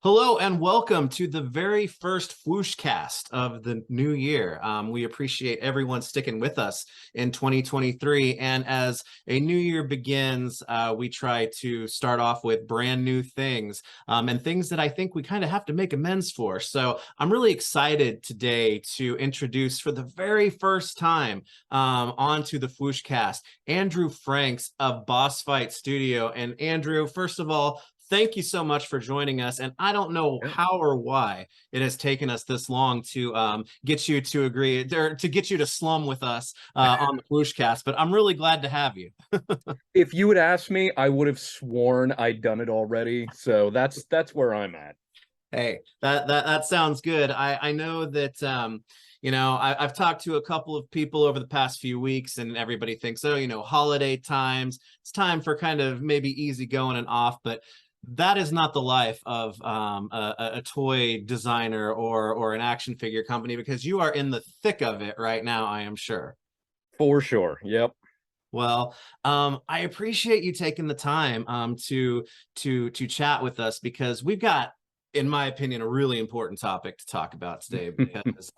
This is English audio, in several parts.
Hello and welcome to the very first FwooshCast of the new year. We appreciate everyone sticking with us in 2023. And as a new year begins, we try to start off with brand new things and things that I think we kind of have to make amends for. So I'm really excited today to introduce for the very first time onto the FwooshCast, Andrew Franks of Boss Fight Studio. And Andrew, first of all, thank you so much for joining us. And I don't know how or why it has taken us this long to get you to agree or to get you to slum with us on the FwooshCast, but I'm really glad to have you. If you had asked me, I would have sworn I'd done it already. So that's where I'm at. Hey, that sounds good. I know that I've talked to a couple of people over the past few weeks, and everybody thinks, oh, holiday times, it's time for kind of maybe easy going and off, but that is not the life of a toy designer or an action figure company, because you are in the thick of it right now, I am sure. For sure. Yep. Well, I appreciate you taking the time to chat with us, because we've got, in my opinion, a really important topic to talk about today, because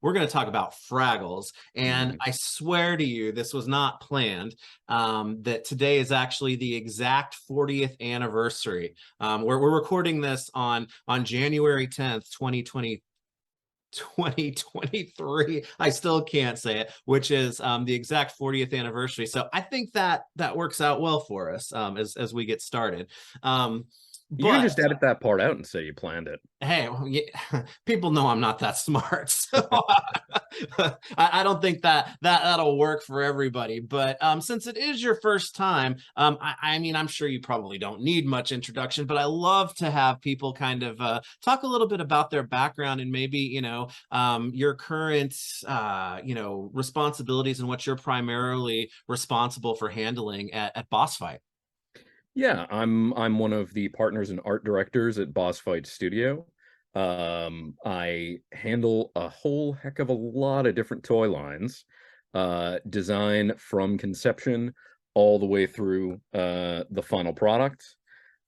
we're going to talk about Fraggles. And I swear to you, this was not planned, that today is actually the exact 40th anniversary. We're recording this on January 10th, 2023. I still can't say it, which is the exact 40th anniversary. So I think that works out well for us as we get started. You can just edit that part out and say you planned it. Hey, people know I'm not that smart, so I don't think that'll work for everybody. But since it is your first time, I mean, I'm sure you probably don't need much introduction, but I love to have people kind of talk a little bit about their background and maybe, your current, responsibilities and what you're primarily responsible for handling at Boss Fight. Yeah, I'm one of the partners and art directors at Boss Fight Studio. I handle a whole heck of a lot of different toy lines, design from conception all the way through the final product.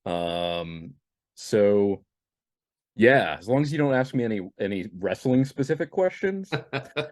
So yeah, as long as you don't ask me any wrestling specific questions,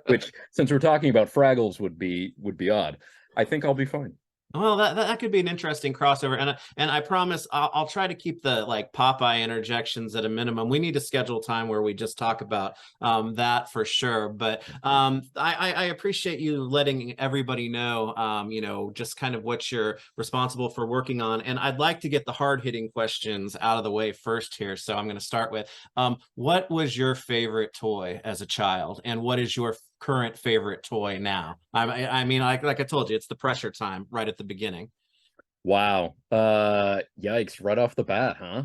which since we're talking about Fraggles would be odd, I think I'll be fine. Well, that could be an interesting crossover, and I promise I'll try to keep the like Popeye interjections at a minimum. We need to schedule time where we just talk about that for sure. But I appreciate you letting everybody know, just kind of what you're responsible for working on. And I'd like to get the hard-hitting questions out of the way first here. So I'm going to start with, what was your favorite toy as a child, and what is your current favorite toy now? I mean, like I told you, it's the pressure time right at the beginning. Wow. Yikes, right off the bat, huh?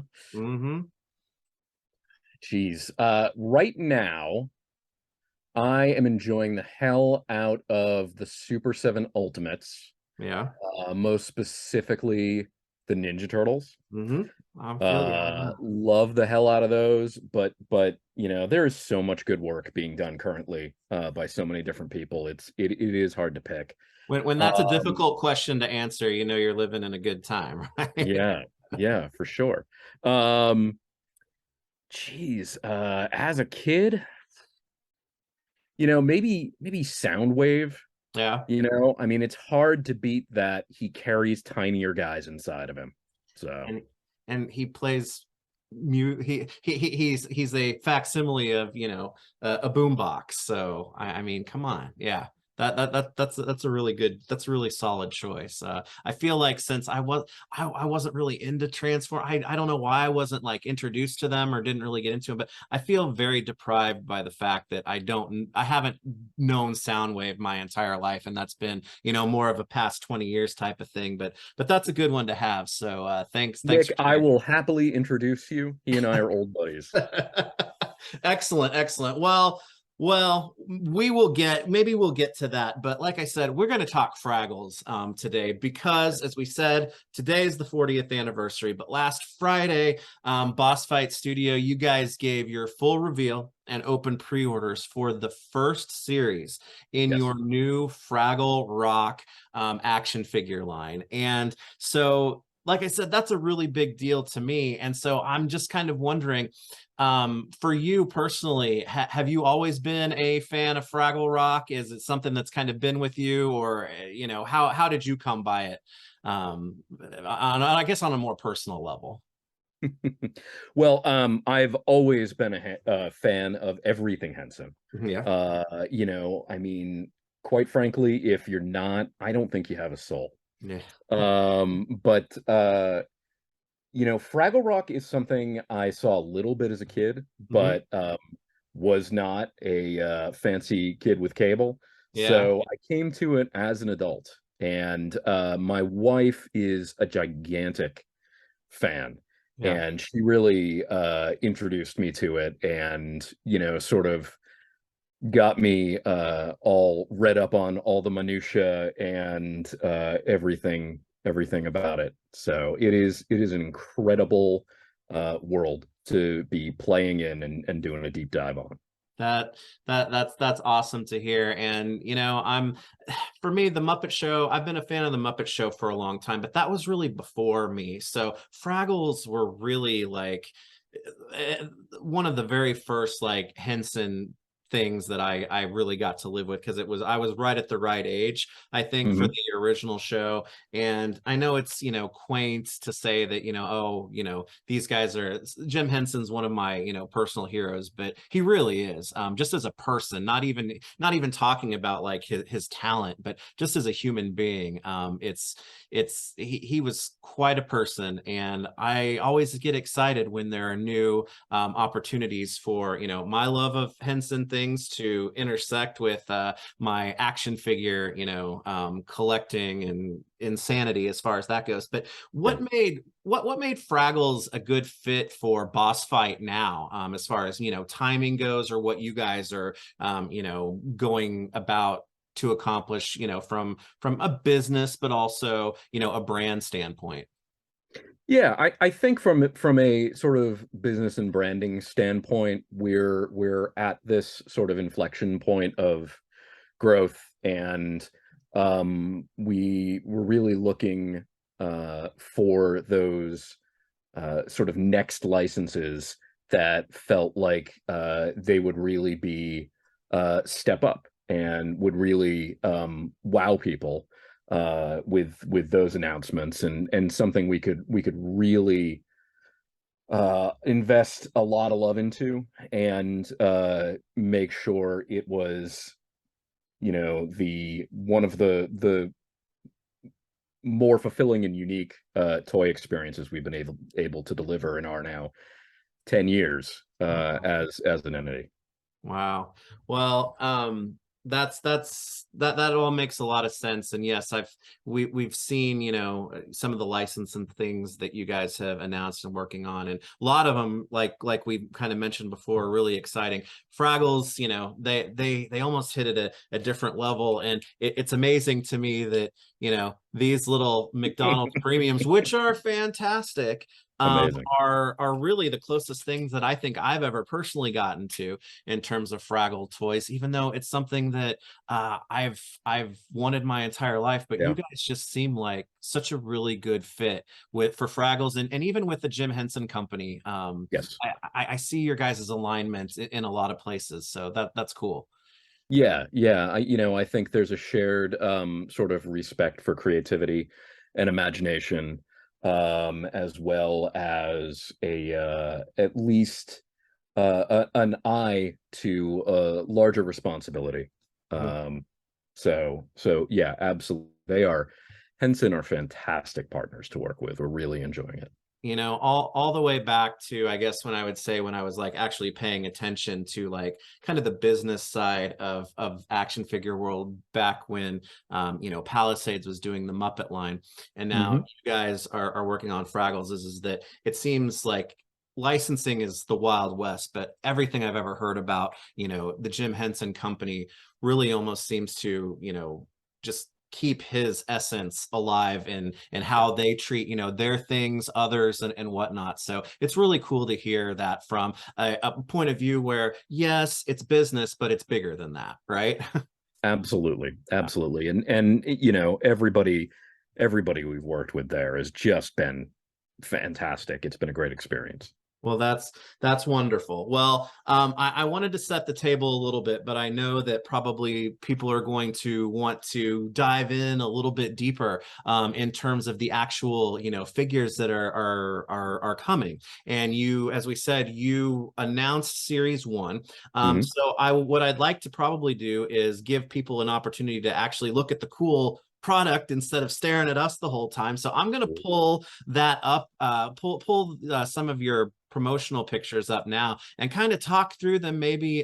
Jeez. Right now, I am enjoying the hell out of the Super 7 Ultimates. Yeah. Most specifically the Ninja Turtles. I'm Love the hell out of those, but there is so much good work being done currently by so many different people. It is hard to pick. When that's a difficult question to answer, you're living in a good time, right? Yeah, for sure. Geez, as a kid, maybe Soundwave. Yeah. I mean, it's hard to beat that he carries tinier guys inside of him. So and he plays he's a facsimile of a boombox. So I mean, come on, yeah. That's a really good, that's a really solid choice. I feel like since I wasn't really into Transform, I don't know why I wasn't like introduced to them or didn't really get into them, but I feel very deprived by the fact that I haven't known Soundwave my entire life, and that's been more of a past 20 years type of thing. But that's a good one to have. So thanks. Nick, I will happily introduce you. He and I are old buddies. Excellent. Well, maybe we'll get to that. But like I said, we're going to talk Fraggles today, because as we said, today is the 40th anniversary. But last Friday, Boss Fight Studio, you guys gave your full reveal and open pre-orders for the first series in your new Fraggle Rock action figure line. And so like I said, that's a really big deal to me. And so I'm just kind of wondering, for you personally, have you always been a fan of Fraggle Rock? Is it something that's kind of been with you, or how did you come by it? I guess on a more personal level. Well, I've always been a fan of everything Henson. Yeah. I mean, quite frankly, if you're not, I don't think you have a soul. Yeah. But Fraggle Rock is something I saw a little bit as a kid, Hmm. but was not a fancy kid with cable. Yeah. So I came to it as an adult, and my wife is a gigantic fan, Yeah. and she really introduced me to it, and sort of got me all read up on all the minutia and everything about it. So it is an incredible world to be playing in and doing a deep dive on. That's awesome to hear. And I'm for me, the Muppet Show, I've been a fan of the Muppet Show for a long time, but that was really before me. So Fraggles were really like one of the very first like Henson things that I really got to live with, because I was right at the right age, I think, for Hmm. the original show. And I know it's quaint to say that oh, these guys are, Jim Henson's one of my personal heroes, but he really is, just as a person, not even talking about like his talent, but just as a human being. He was quite a person, and I always get excited when there are new opportunities for my love of Henson things to intersect with my action figure collecting and insanity as far as that goes. But Yeah. what made Fraggles a good fit for Boss Fight now, as far as timing goes, or what you guys are going about to accomplish, from a business, but also a brand standpoint? Yeah, I think from a sort of business and branding standpoint, we're at this sort of inflection point of growth, and we're really looking for those sort of next licenses that felt like they would really be step up and would really wow people with those announcements, and something we could really invest a lot of love into, and make sure it was the one of the more fulfilling and unique toy experiences we've been able to deliver in our now 10 years as an entity. Wow. Well, that all makes a lot of sense. And yes, we've seen, some of the license and things that you guys have announced and working on. And a lot of them, like we kind of mentioned before, are really exciting. Fraggles, they almost hit at a different level. And it's amazing to me that, these little McDonald's premiums, which are fantastic, Amazing. are really the closest things that I think I've ever personally gotten to in terms of Fraggle toys, even though it's something that I've wanted my entire life. But you Yeah. guys just seem like such a really good fit for Fraggles, and even with the Jim Henson Company. Yes. I see your guys' alignment in a lot of places, so that's cool. Yeah, yeah. I think there's a shared sort of respect for creativity and imagination, as well as a at least an eye to larger responsibility. Um, so yeah, absolutely. Henson are fantastic partners to work with. We're really enjoying it. All the way back to, I guess, when I would say, when I was like actually paying attention to like kind of the business side of action figure world, back when Palisades was doing the Muppet line, and now Hmm. you guys are working on Fraggles. Is that it seems like licensing is the Wild West, but everything I've ever heard about the Jim Henson Company really almost seems to just keep his essence alive in Yeah. how they treat their things, others, and whatnot. So it's really cool to hear that from a point of view where, yes, it's business, but it's bigger than that, right? Absolutely, absolutely, and everybody everybody we've worked with there has just been fantastic. It's been a great experience. Well, that's wonderful. Well, I wanted to set the table a little bit, but I know that probably people are going to want to dive in a little bit deeper in terms of the actual, figures that are coming. And you, as we said, you announced Series 1. Mhm. So what I'd like to probably do is give people an opportunity to actually look at the cool product instead of staring at us the whole time. So I'm going to pull that up, pull some of your promotional pictures up now and kind of talk through them maybe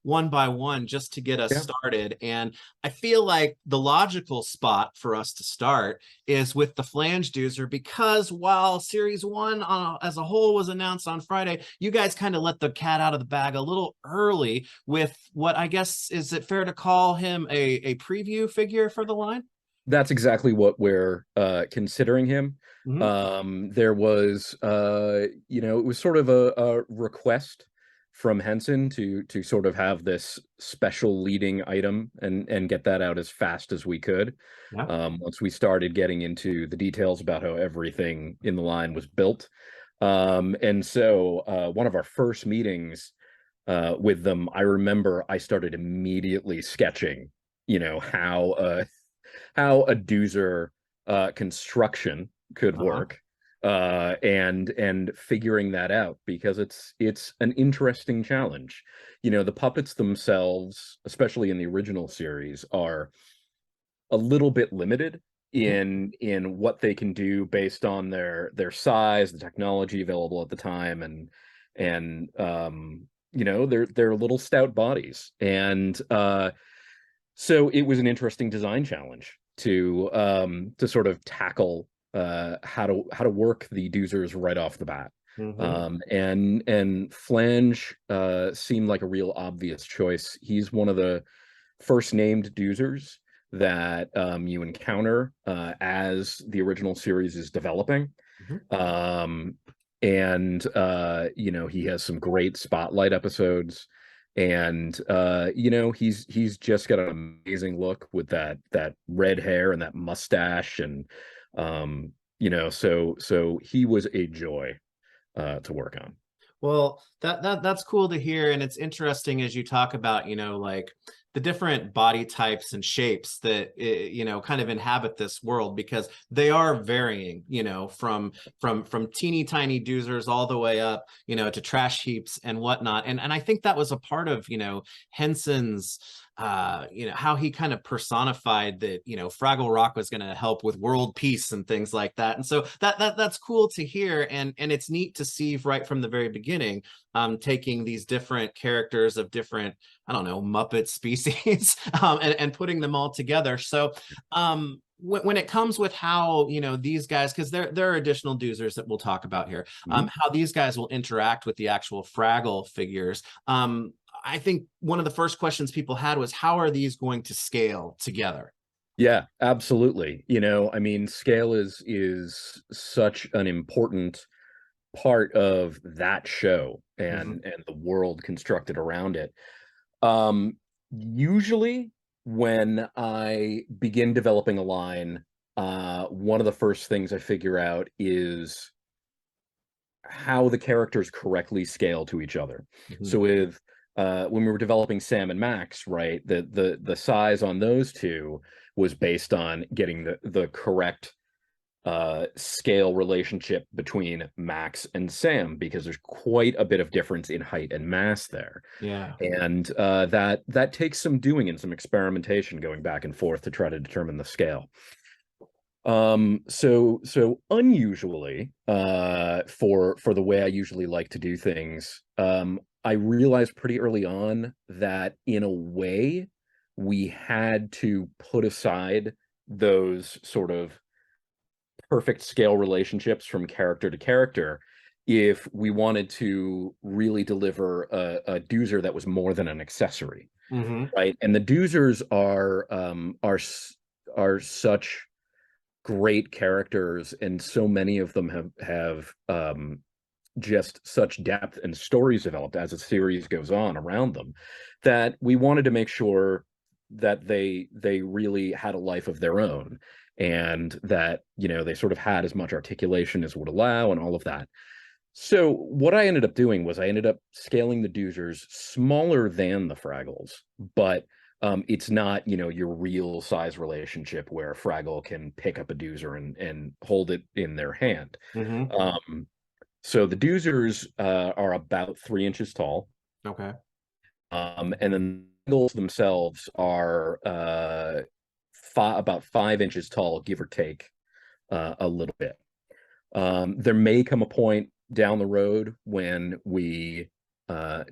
one by one just to get us Yeah. started. And I feel like the logical spot for us to start is with the Flange Doozer, because while Series 1 as a whole was announced on Friday, you guys kind of let the cat out of the bag a little early with what I guess, is it fair to call him a preview figure for the line? That's exactly what we're considering him. Mhm. There was it was sort of a request from Henson to sort of have this special leading item and get that out as fast as we could. Yeah. Once we started getting into the details about how everything in the line was built. And so one of our first meetings with them, I remember I started immediately sketching, how a doozer construction could Uh-huh. work, and figuring that out, because it's an interesting challenge. The puppets themselves, especially in the original series, are a little bit limited Mhm. in what they can do based on their size, the technology available at the time, and their little stout bodies. And so it was an interesting design challenge to sort of tackle how to work the doozers right off the bat. Mhm. And Flange seemed like a real obvious choice. He's one of the first named doozers that you encounter as the original series is developing. Mhm. Um, and he has some great spotlight episodes, and he's just got an amazing look with that red hair and that mustache, and so he was a joy to work on. Well, that's cool to hear, and it's interesting as you talk about, like the different body types and shapes that kind of inhabit this world, because they are varying, from teeny tiny doozers all the way up, to trash heaps and whatnot. And I think that was a part of, Henson's how he kind of personified that, Fraggle Rock was going to help with world peace and things like that. And so that's cool to hear, and it's neat to see right from the very beginning, taking these different characters of different, I don't know, Muppet species, and putting them all together. So when it comes with how these guys, because there are additional doozers that we'll talk about here, Mhm. how these guys will interact with the actual Fraggle figures. I think one of the first questions people had was, how are these going to scale together? Yeah, absolutely. I mean, scale is such an important part of that show Mhm. and the world constructed around it. Usually when I begin developing a line, one of the first things I figure out is how the characters correctly scale to each other. Mhm. So with when we were developing Sam and Max, right, the size on those two was based on getting the correct scale relationship between Max and Sam, because there's quite a bit of difference in height and mass there. Yeah. And that takes some doing and some experimentation, going back and forth to try to determine the scale. So unusually, for the way I usually like to do things, I realized pretty early on that in a way we had to put aside those sort of perfect scale relationships from character to character if we wanted to really deliver a doozer that was more than an accessory, Mhm. right? And the doozers are such great characters, and so many of them have just such depth and stories developed as a series goes on around them, that we wanted to make sure that they really had a life of their own. and that, they sort of had as much articulation as would allow and all of that. So what I ended up doing was I ended up scaling the Doozers smaller than the Fraggles, but it's not, your real size relationship where Fraggle can pick up a Doozer and hold it in their hand. Mm-hmm. So the Doozers are about 3 inches tall. Okay. And then the Fraggles themselves are about 5 inches tall, give or take a little bit. There may come a point down the road when we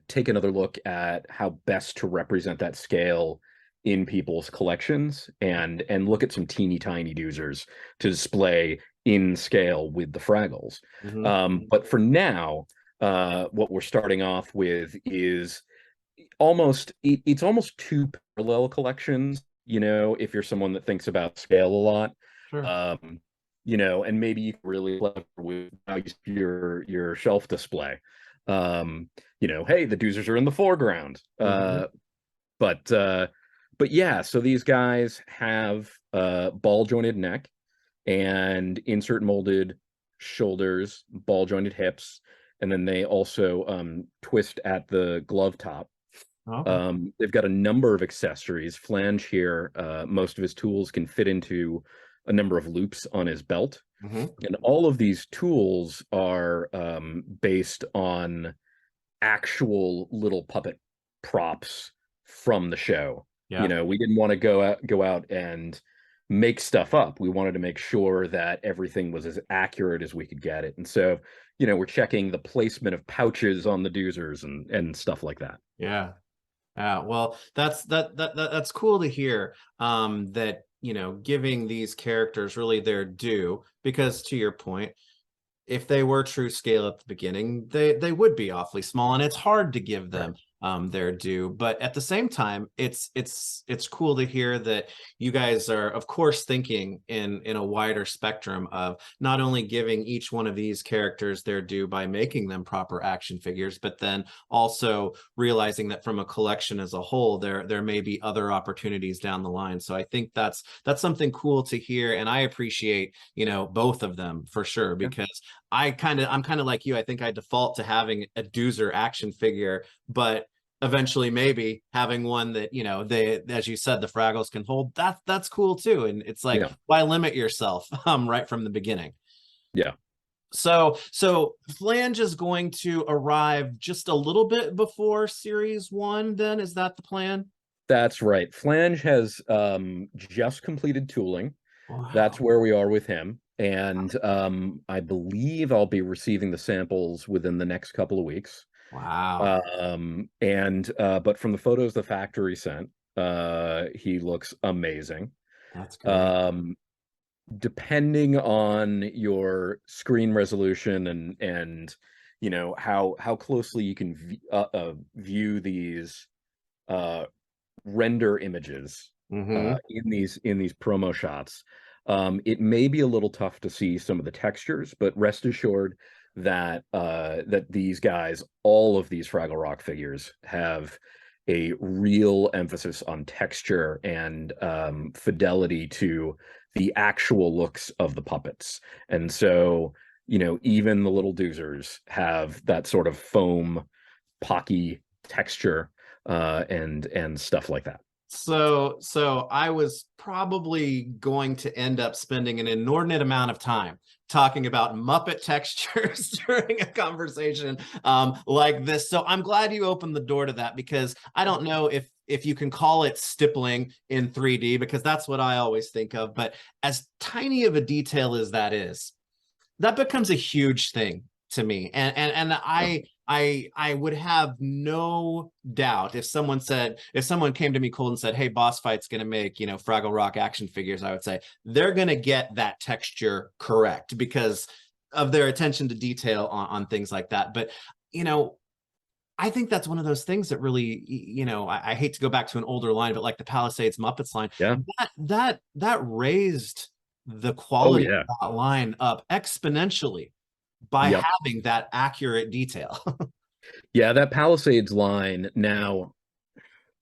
take another look at how best to represent that scale in people's collections and look at some teeny tiny Doozers to display in scale with the Fraggles. Mm-hmm. But for now, what we're starting off with is it's almost two parallel collections, if you're someone that thinks about scale a lot. Sure. And maybe you can really clever with how you see your shelf display. Hey, the Doozers are in the foreground. Mm-hmm. But yeah, so these guys have ball jointed neck and insert molded shoulders, ball jointed hips, and then they also twist at the glove top. Okay. They've got a number of accessories. Flange here, most of his tools can fit into a number of loops on his belt. Mm-hmm. And all of these tools are based on actual little puppet props from the show. Yeah. We didn't want to go out and make stuff up. We wanted to make sure that everything was as accurate as we could get it. And so, we're checking the placement of pouches on the Doozers and stuff like that. Yeah. Well, that's cool to hear. That giving these characters really their due, because to your point, if they were true scale at the beginning, they would be awfully small, and it's hard to give them their due. But at the same time, it's cool to hear that you guys are, of course, thinking in a wider spectrum of not only giving each one of these characters their due by making them proper action figures, but then also realizing that from a collection as a whole, there may be other opportunities down the line. So I think that's something cool to hear, and I appreciate both of them for sure, because I'm kind of like you. I think I default to having a Doozer action figure, but eventually maybe having one that they, as you said, the Fraggles can hold. That's cool too. And it's like, Yeah. why limit yourself right from the beginning? Yeah. So Flange is going to arrive just a little bit before series 1, then is that the plan? That's right. Flange has just completed tooling. That's Wow. where we are with him. And I believe I'll be receiving the samples within the next couple of weeks. Wow. But from the photos the factory sent, he looks amazing. That's great. Depending on your screen resolution and how closely you can view these render images Mm-hmm. in these promo shots, it may be a little tough to see some of the textures, but rest assured that these guys, all of these Fraggle Rock figures, have a real emphasis on texture and fidelity to the actual looks of the puppets. And so, even the little Doozers have that sort of foam, pocky texture and stuff like that. So I was probably going to end up spending an inordinate amount of time talking about Muppet textures during a conversation like this. So I'm glad you opened the door to that, because I don't know if you can call it stippling in 3D, because that's what I always think of. But as tiny of a detail as that is, that becomes a huge thing to me. And I would have no doubt if someone came to me cold and said, hey, Boss Fight's going to make Fraggle Rock action figures, I would say they're going to get that texture correct because of their attention to detail on things like that. But I think that's one of those things that really, I hate to go back to an older line, but like the Palisades Muppets line, Yeah. that raised the Oh quality yeah. of that line up exponentially by Yep. having that accurate detail. Yeah, that Palisades line now,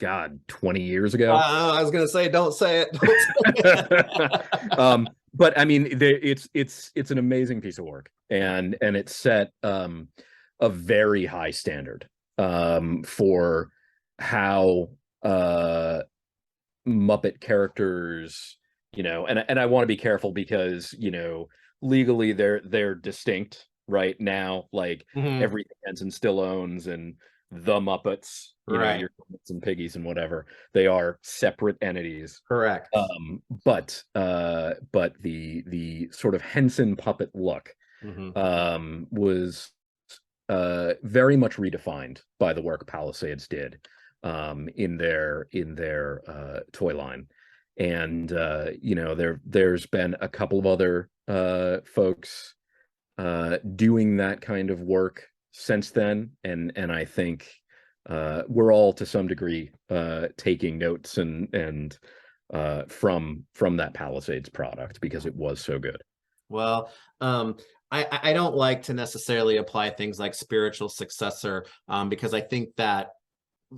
God, 20 years ago. I was gonna say, don't say it. Don't say it. But I mean, it's an amazing piece of work, and it set a very high standard for how Muppet characters, and I want to be careful because, legally they're distinct right now, like Mhm. everything Henson still owns, and the Muppets, Right. your Muppets and Piggies and whatever, they are separate entities. Correct. But the sort of Henson puppet look Mhm. was very much redefined by the work Palisades did in their toy line. And there's been a couple of other folks doing that kind of work since then, and I think we're all to some degree taking notes and from that Palisades product because it was so good. Well, I don't like to necessarily apply things like spiritual successor, because I think that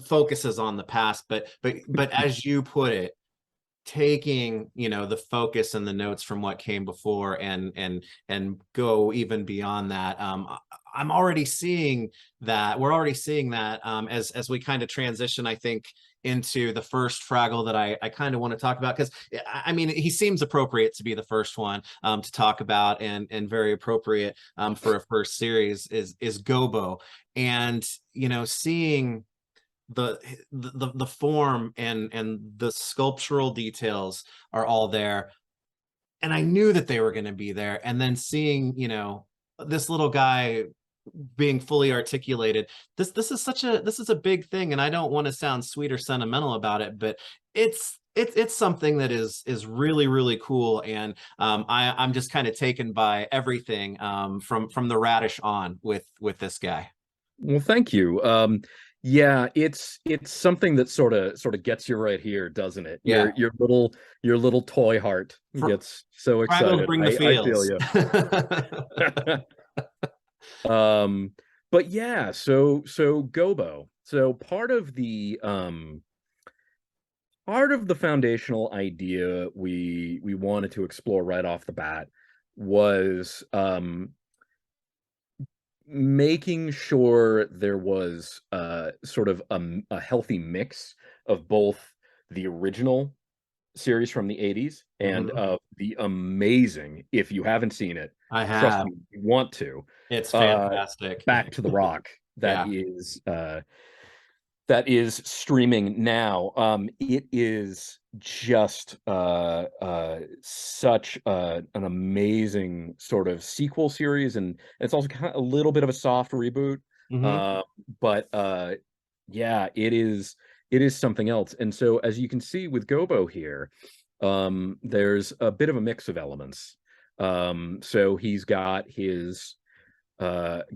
focuses on the past, but as you put it, taking, the focus and the notes from what came before and go even beyond that. I'm already seeing that. We're already seeing that, as we kind of transition, I think, into the first Fraggle that I kind of want to talk about, because I mean, he seems appropriate to be the first one to talk about, and very appropriate for a first series is Gobo. And seeing the form and the sculptural details are all there, and I knew that they were going to be there, and then seeing this little guy being fully articulated, this is a big thing, and I don't want to sound sweet or sentimental about it, but it's something that is really, really cool. And I'm just kind of taken by everything from the radish on with this guy. Well, thank you. Yeah, it's something that sort of gets you right here, doesn't it? Yeah. Your little toy heart Fr- gets so Fraggles excited. bring the I feel feels. you. Um, but yeah, so Gobo. So part of the foundational idea we wanted to explore right off the bat was making sure there was sort of a healthy mix of both the original series from the 80s and Mhm. of the amazing, if you haven't seen it, I trust have. me, you want to, It's uh, fantastic. Back to the Rock Yeah. that is streaming now. It is just such an amazing sort of sequel series, and it's also kind of a little bit of a soft reboot. Hmm. Uh, but yeah, it is something else. And so, as you can see with Gobo here, there's a bit of a mix of elements. So he's got his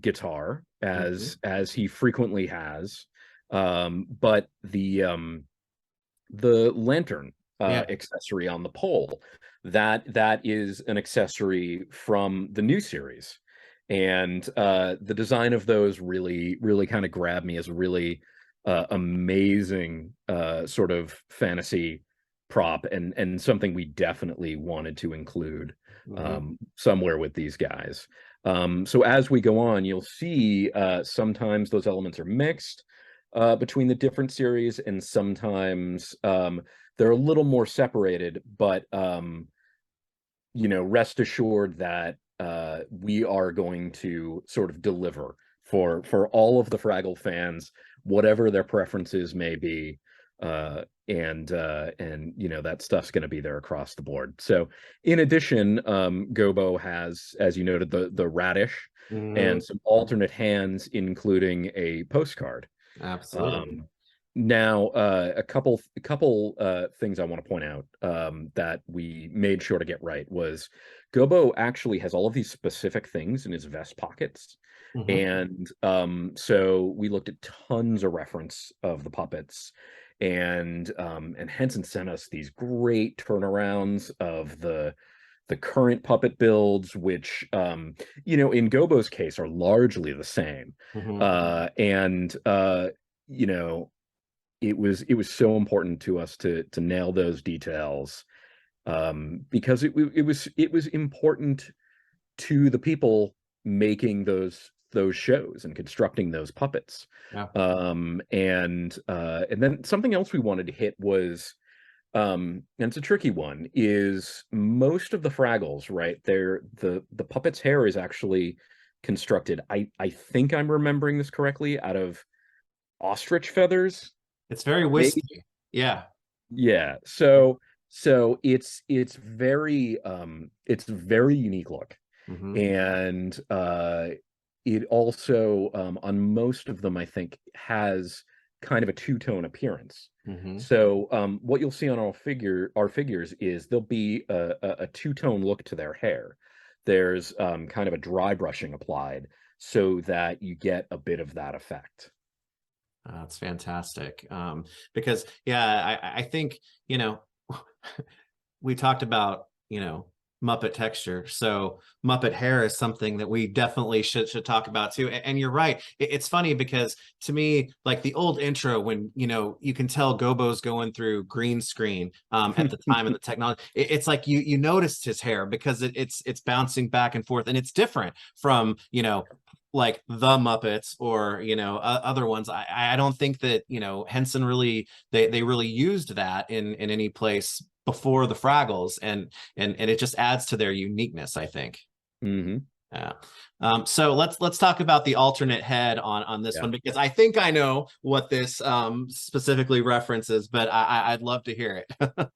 guitar Hmm. as he frequently has, but the lantern Yeah. accessory on the pole, that is an accessory from the new series, and the design of those really kind of grabbed me as a really amazing sort of fantasy prop, and something we definitely wanted to include Hmm. somewhere with these guys. So as we go on, you'll see sometimes those elements are mixed between the different series, and sometimes they're a little more separated. But rest assured that we are going to sort of deliver for all of the Fraggle fans, whatever their preferences may be. And that stuff's going to be there across the board. So in addition, Gobo has, as you noted, the radish Hmm. and some alternate hands, including a postcard. Absolutely. um, Now, a couple things I want to point out that we made sure to get right was Gobo actually has all of these specific things in his vest pockets. Hmm. And so we looked at tons of reference of the puppets, and Henson sent us these great turnarounds of the current puppet builds, which in Gobo's case are largely the same. Hmm. And you know it was so important to us to nail those details, because it was important to the people making those shows and constructing those puppets. Yeah. And then something else we wanted to hit was, and it's a tricky one, is most of the Fraggles, right? The puppet's hair is actually constructed, I think I'm remembering this correctly, out of ostrich feathers, It's very maybe. wispy. Yeah. Yeah. So it's very unique look. Hmm. And it also, on most of them, I think, has kind of a two-tone appearance. Hmm. So what you'll see on our figures is there'll be a two-tone look to their hair. There's kind of a dry brushing applied so that you get a bit of that effect. That's fantastic. Because yeah, I think, you know, we talked about, Muppet texture. So Muppet hair is something that we definitely should talk about too. And you're right. It's funny because to me, like the old intro, when you can tell Gobo's going through green screen at the time of the technology, it's like you noticed his hair because it's bouncing back and forth, and it's different from like the Muppets or other ones. I don't think that Henson really they really used that in any place before the Fraggles, and it just adds to their uniqueness, I think. Hmm. Yeah. So let's talk about the alternate head on this Yeah. one, because I think I know what this specifically references, but I'd love to hear it.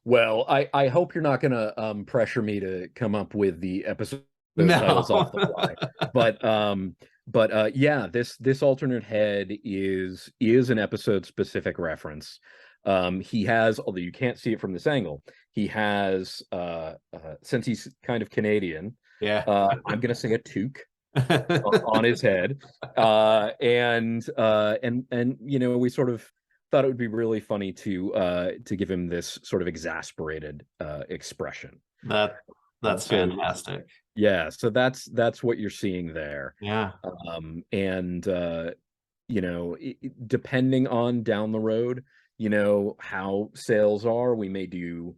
Well, I hope you're not gonna pressure me to come up with the episode titles off No. the fly. But yeah, this alternate head is an episode specific reference. He has, although you can't see it from this angle, he has since he's kind of Canadian, Yeah. I'm gonna say a toque on his head. And we sort of thought it would be really funny to give him this sort of exasperated expression. That that's So fantastic. yeah, so that's what you're seeing there. Yeah. And depending on down the road, how sales are, we may do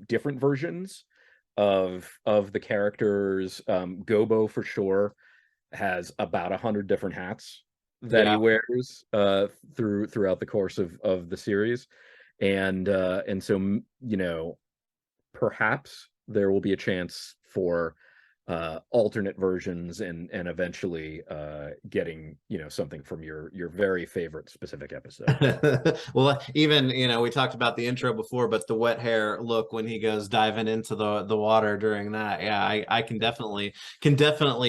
different versions of the characters. Gobo for sure has about 100 different hats that he Yeah. wears throughout the course of the series. And so perhaps there will be a chance for alternate versions, and eventually getting something from your very favorite specific episode. Well, even we talked about the intro before, but the wet hair look when he goes diving into the water during that, yeah, I can definitely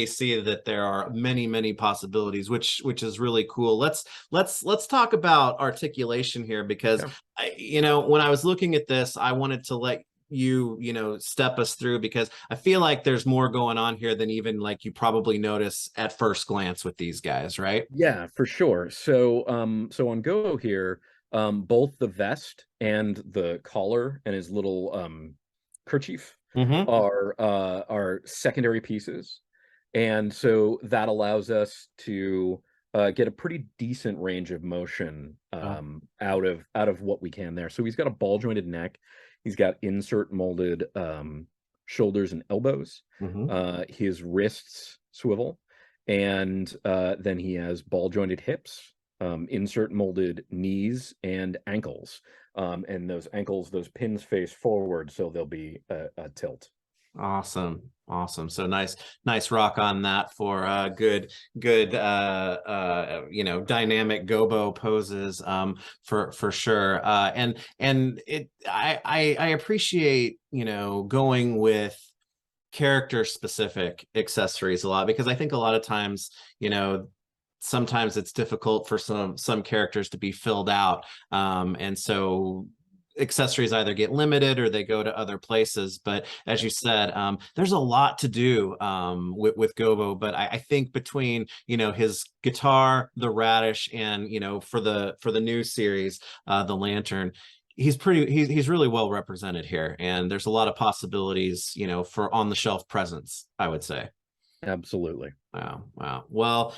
see that there are many possibilities, which is really cool. Let's talk about articulation here, because Yeah. when I was looking at this, I wanted to let step us through, because I feel like there's more going on here than even like you probably notice at first glance with these guys, right? Yeah, for sure. So on Go here, both the vest and the collar and his little kerchief Mm-hmm. are secondary pieces, and so that allows us to get a pretty decent range of motion out of what we can there. So he's got a ball jointed neck. He's got insert molded shoulders and elbows. Mm-hmm. His wrists swivel, and then he has ball jointed hips, insert molded knees and ankles. And those ankles, those pins face forward, so there'll be a tilt. Awesome. So nice rock on that for good dynamic Gobo poses for sure. And I appreciate going with character specific accessories a lot, because I think a lot of times sometimes it's difficult for some characters to be filled out, and so accessories either get limited or they go to other places. But as you said, there's a lot to do with Gobo. But I think between his guitar, the radish, and for the new series, the lantern, he's really well represented here, and there's a lot of possibilities for on the shelf presence, I would say. Absolutely. Wow. Well,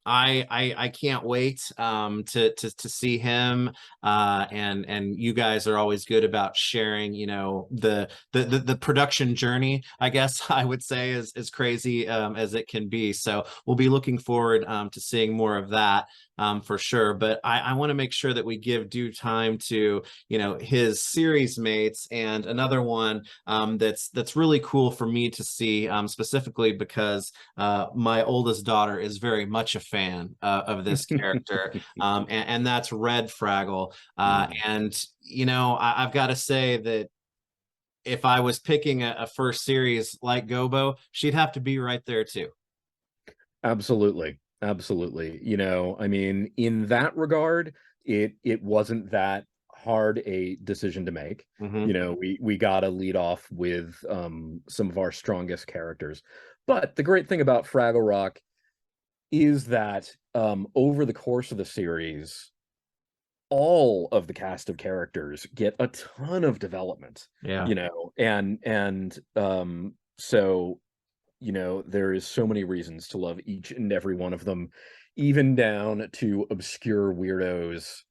I can't wait to see him, and you guys are always good about sharing, you know, the production journey, I guess I would say, is as crazy as it can be. So we'll be looking forward to seeing more of that, for sure. But I want to make sure that we give due time to, you know, his series mates, and another one that's really cool for me to see, specifically because my oldest daughter is very much a fan of this character, and that's Red Fraggle. And you know, I've got to say that if I was picking a first series like Gobo, she'd have to be right there too. Absolutely. Absolutely. You know, I mean, in that regard, it wasn't that hard a decision to make. You Hmm. know, we got to lead off with some of our strongest characters. But the great thing about Fraggle Rock is that over the course of the series, all of the cast of characters get a ton of development, Yeah. you know, and so you know, there is so many reasons to love each and every one of them, even down to obscure weirdos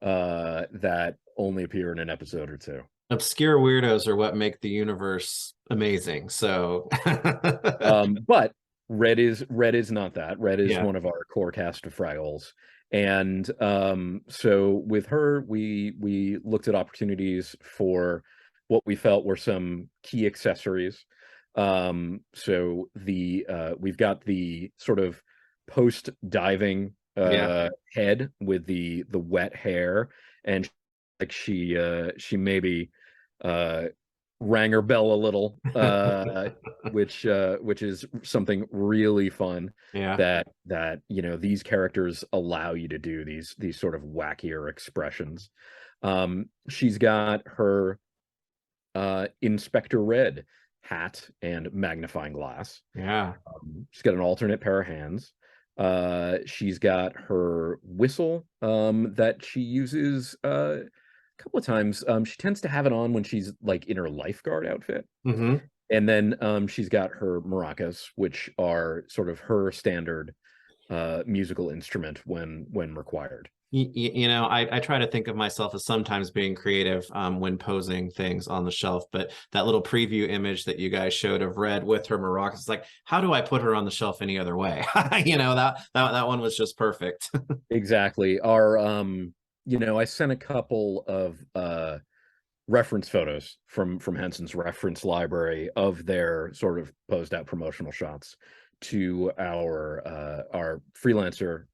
that only appear in an episode or two. Obscure weirdos are what make the universe amazing. So But Red is not that. Red is yeah. one of our core cast of Fraggles. And so with her, we looked at opportunities for what we felt were some key accessories. So the we've got the sort of post diving Yeah. head with the wet hair, and like she maybe uh rang her bell a little, which is something really fun Yeah. that you know these characters allow you to do these sort of wackier expressions. She's got her Inspector Red hat and magnifying glass. Yeah. She's got an alternate pair of hands. She's got her whistle that she uses a couple of times. She tends to have it on when she's like in her lifeguard outfit. Hmm. And then she's got her maracas, which are sort of her standard musical instrument when required. You know, I try to think of myself as sometimes being creative when posing things on the shelf, but that little preview image that you guys showed of Red with her maracas, it's like, how do I put her on the shelf any other way? You know, that one was just perfect. Exactly. Our you know, I sent a couple of reference photos from Henson's reference library of their sort of posed out promotional shots to our freelancer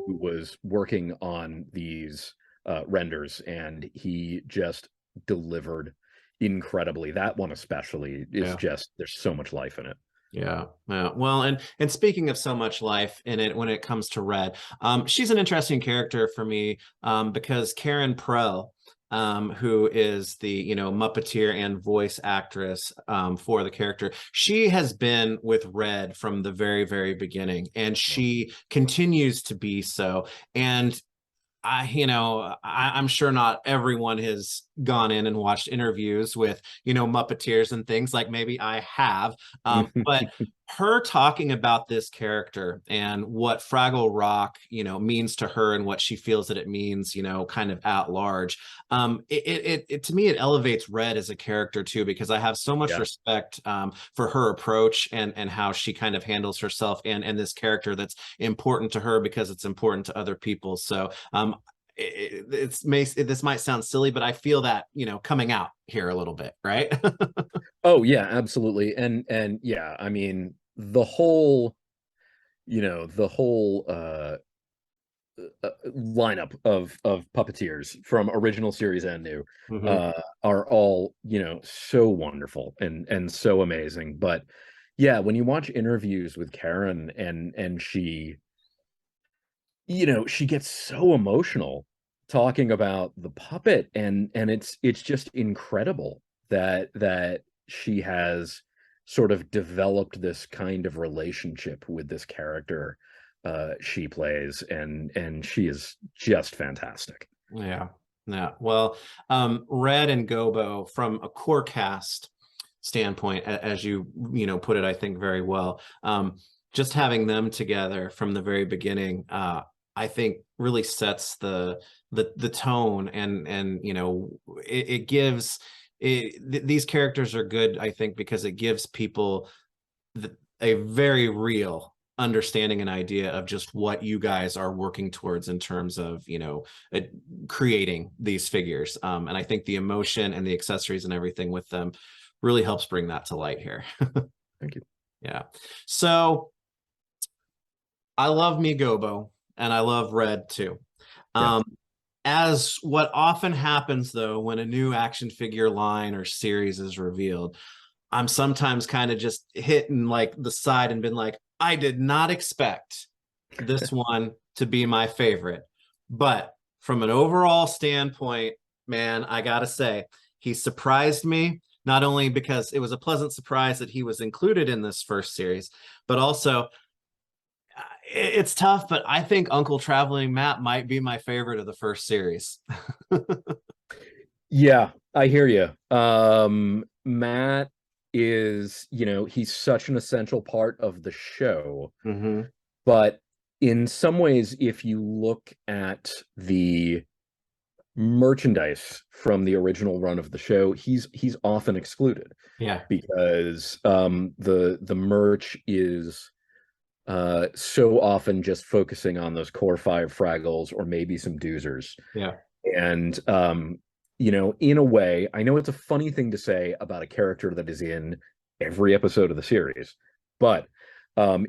who was working on these renders, and he just delivered incredibly. That one especially is Yeah. just there's so much life in it. Yeah, yeah. Well, and speaking of so much life in it, when it comes to Red, she's an interesting character for me, because Karen Prell, who is the, you know, Muppeteer and voice actress for the character, she has been with Red from the very, very beginning, and she continues to be so. And you know, I'm sure not everyone has gone in and watched interviews with, you know, Muppeteers and things, like maybe I have. But her talking about this character and what Fraggle Rock, you know, means to her and what she feels that it means, you know, kind of at large. It to me, it elevates Red as a character too, because I have so much Yeah. respect for her approach and how she kind of handles herself and this character that's important to her because it's important to other people. So this might sound silly, but I feel that, you know, coming out here a little bit, right? Oh yeah, absolutely. And yeah, I mean the whole, you know, the whole lineup of puppeteers from original series and new Hmm. uh are all, you know, so wonderful and so amazing. But yeah, when you watch interviews with Karen and she, you know, she gets so emotional talking about the puppet, and it's just incredible that she has sort of developed this kind of relationship with this character she plays, and she is just fantastic. Yeah. Yeah. Well, Red and Gobo from a core cast standpoint, as you know, put it, I think very well. just having them together from the very beginning, I think really sets the tone, and you know, it gives these characters are good, I think, because it gives people a very real understanding and idea of just what you guys are working towards in terms of, you know, creating these figures. And I think the emotion and the accessories and everything with them really helps bring that to light here. Thank you. Yeah. So I love me Gobo, and I love Red too. Yeah. As what often happens though, when a new action figure line or series is revealed, I'm sometimes kind of just hitting like the side and been like, I did not expect this one to be my favorite. But from an overall standpoint, man, I gotta say, he surprised me, not only because it was a pleasant surprise that he was included in this first series, but also it's tough, but I think Uncle Traveling Matt might be my favorite of the first series. Yeah, I hear you. Matt is, you know, he's such an essential part of the show. Mm-hmm. But in some ways, if you look at the merchandise from the original run of the show, he's often excluded. Yeah. Because the merch is so often just focusing on those core 5 Fraggles or maybe some Doozers. Yeah. And you know, in a way, I know it's a funny thing to say about a character that is in every episode of the series, but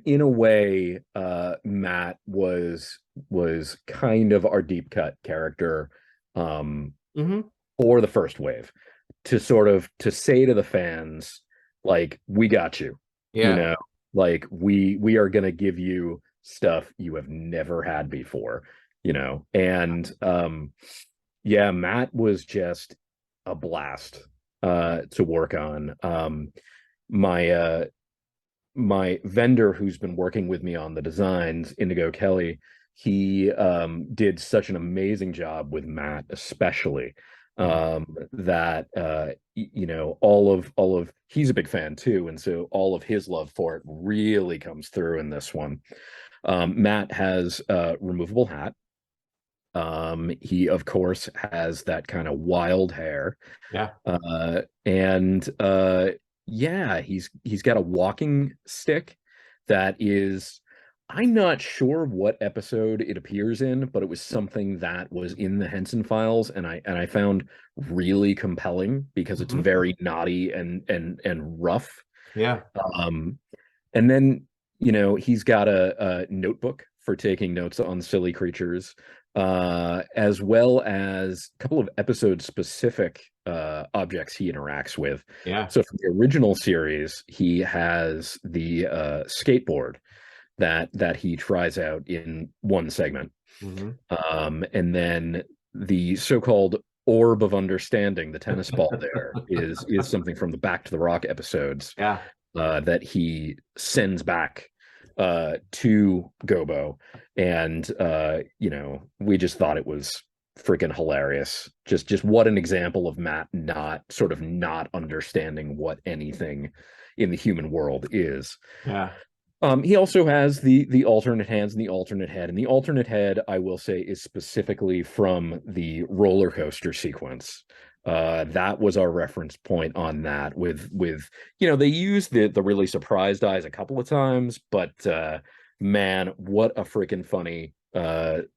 in a way, Matt was kind of our deep cut character Mm-hmm. for the first wave, to sort of to say to the fans, like, we got you. Yeah. You know, like we are gonna give you stuff you have never had before, you know. And yeah, Matt was just a blast to work on. My my vendor who's been working with me on the designs, Indigo Kelly, he did such an amazing job with Matt, especially that you know, all of he's a big fan too, and so all of his love for it really comes through in this one. Matt has a removable hat. He of course has that kind of wild hair. Yeah. And yeah, he's got a walking stick that is, I'm not sure what episode it appears in, but it was something that was in the Henson files, and I found really compelling because it's Mm-hmm. very naughty and rough. Yeah. And then, you know, he's got a notebook for taking notes on silly creatures, as well as a couple of episode specific objects he interacts with. Yeah. So from the original series, he has the skateboard that he tries out in one segment. Mm-hmm. And then the so-called orb of understanding, the tennis ball there, is something from the Back to the Rock episodes. Yeah. That he sends back to Gobo. And you know, we just thought it was freaking hilarious. Just what an example of Matt not understanding what anything in the human world is. Yeah. He also has the alternate hands and the alternate head. And the alternate head, I will say, is specifically from the roller coaster sequence. That was our reference point on that. With you know, they used the really surprised eyes a couple of times, but man, what a freaking funny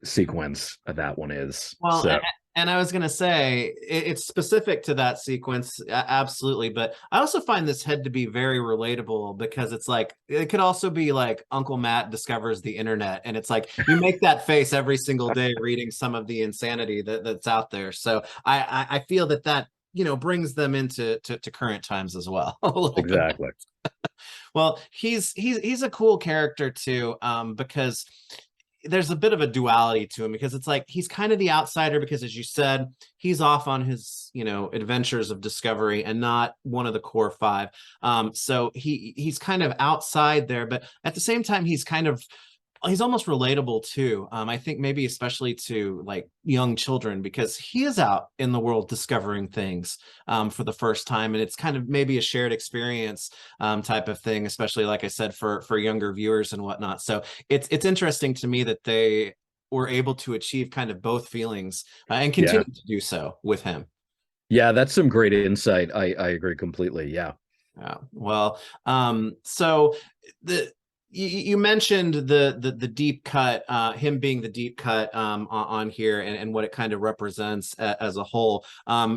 sequence that one is. Well, So and I was gonna say it's specific to that sequence, absolutely. But I also find this head to be very relatable because it's like it could also be like Uncle Matt discovers the internet, and it's like you make that face every single day reading some of the insanity that's out there. So I feel that you know brings them into to current times as well. exactly. Well, he's a cool character too, because there's a bit of a duality to him, because it's like he's kind of the outsider because, as you said, he's off on his, you know, adventures of discovery and not one of the core 5. So he's kind of outside there, but at the same time he's kind of he's almost relatable too. I think maybe especially to like young children, because he is out in the world discovering things for the first time, and it's kind of maybe a shared experience type of thing, especially like I said for younger viewers and whatnot. So it's interesting to me that they were able to achieve kind of both feelings and Yeah. continue to do so with him. Yeah, that's some great insight. I agree completely. Yeah. Yeah. Well, so the you mentioned the deep cut, him being the deep cut on here, and what it kind of represents as a whole.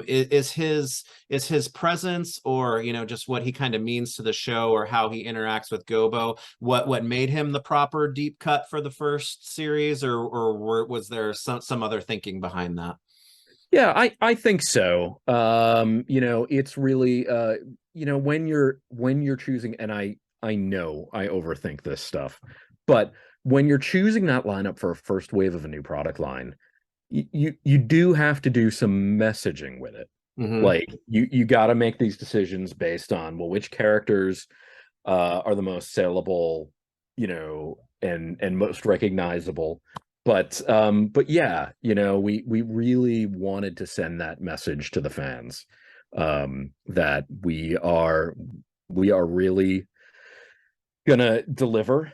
Is his presence, or just what he kind of means to the show, or how he interacts with Gobo, what made him the proper deep cut for the first series, or was there some other thinking behind that? Yeah, I think so. It's really when you're choosing, and I know I overthink this stuff, but when you're choosing that lineup for a first wave of a new product line, you do have to do some messaging with it. Hmm. Like you got to make these decisions based on, well, which characters are the most saleable, and most recognizable. But yeah, we really wanted to send that message to the fans, that we are really gonna deliver,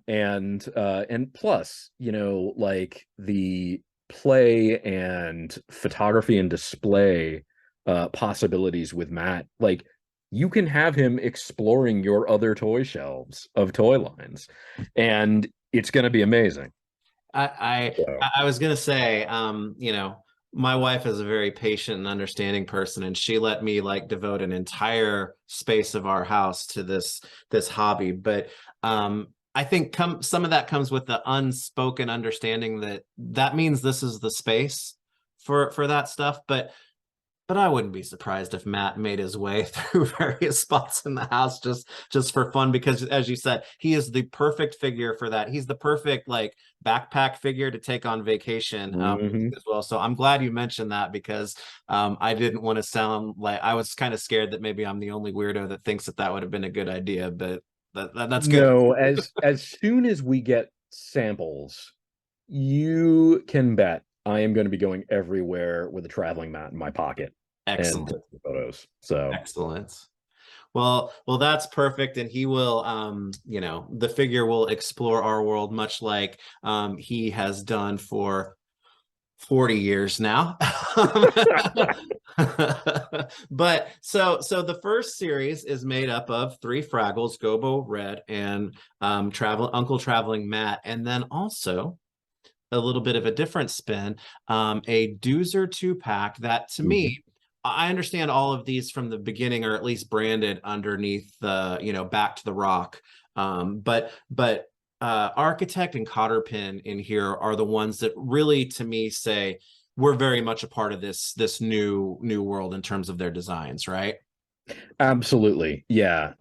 and plus, like the play and photography and display possibilities with Matt, like you can have him exploring your other toy shelves of toy lines, and it's gonna be amazing. So, I was gonna say, my wife is a very patient and understanding person, and she let me like devote an entire space of our house to this hobby. But I think some of that comes with the unspoken understanding that that means this is the space for that stuff. But I wouldn't be surprised if Matt made his way through various spots in the house just for fun, because as you said, he is the perfect figure for that. He's the perfect like backpack figure to take on vacation mhm. as well. So I'm glad you mentioned that, because I didn't want to sound like I was kind of scared that maybe I'm the only weirdo that thinks that would have been a good idea, but that's good. No, as soon as we get samples, you can bet I am going to be going everywhere with a traveling mat in my pocket and Excellent. taking photos. So, Excellent. Well, that's perfect. And he will, the figure will explore our world much like he has done for 40 years now. But so the first series is made up of three Fraggles, Gobo, Red, and Uncle Traveling Matt, and then also a little bit of a different spin, a Doozer 2-pack that to mhm. me, I understand all of these from the beginning, or at least branded underneath the, back to the rock. But Architect and Cotterpin in here are the ones that really to me say we're very much a part of this new world in terms of their designs, right? Absolutely. Yeah.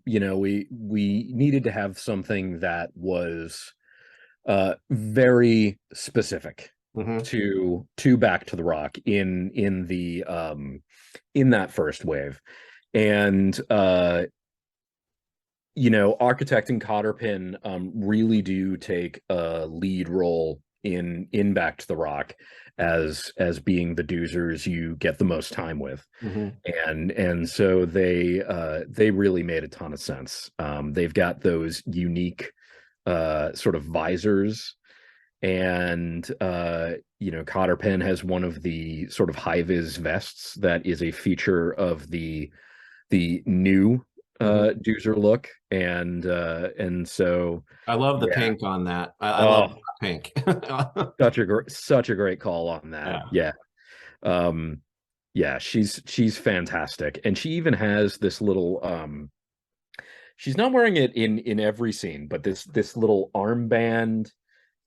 We needed to have something that was very specific Hmm. to Back to the Rock in that first wave. And Architect and Cotterpin really do take a lead role in Back to the Rock as being the doozers you get the most time with. Hmm. And so they really made a ton of sense. They've got those unique sort of visors, and Cotterpin has one of the sort of high vis vests that is a feature of the new Hmm. Doozer look, and so I love the yeah. pink on that. I love Oh, pink. such a great call on that. Yeah. Yeah. Um, yeah, she's fantastic, and she even has this little she's not wearing it in every scene, but this little armband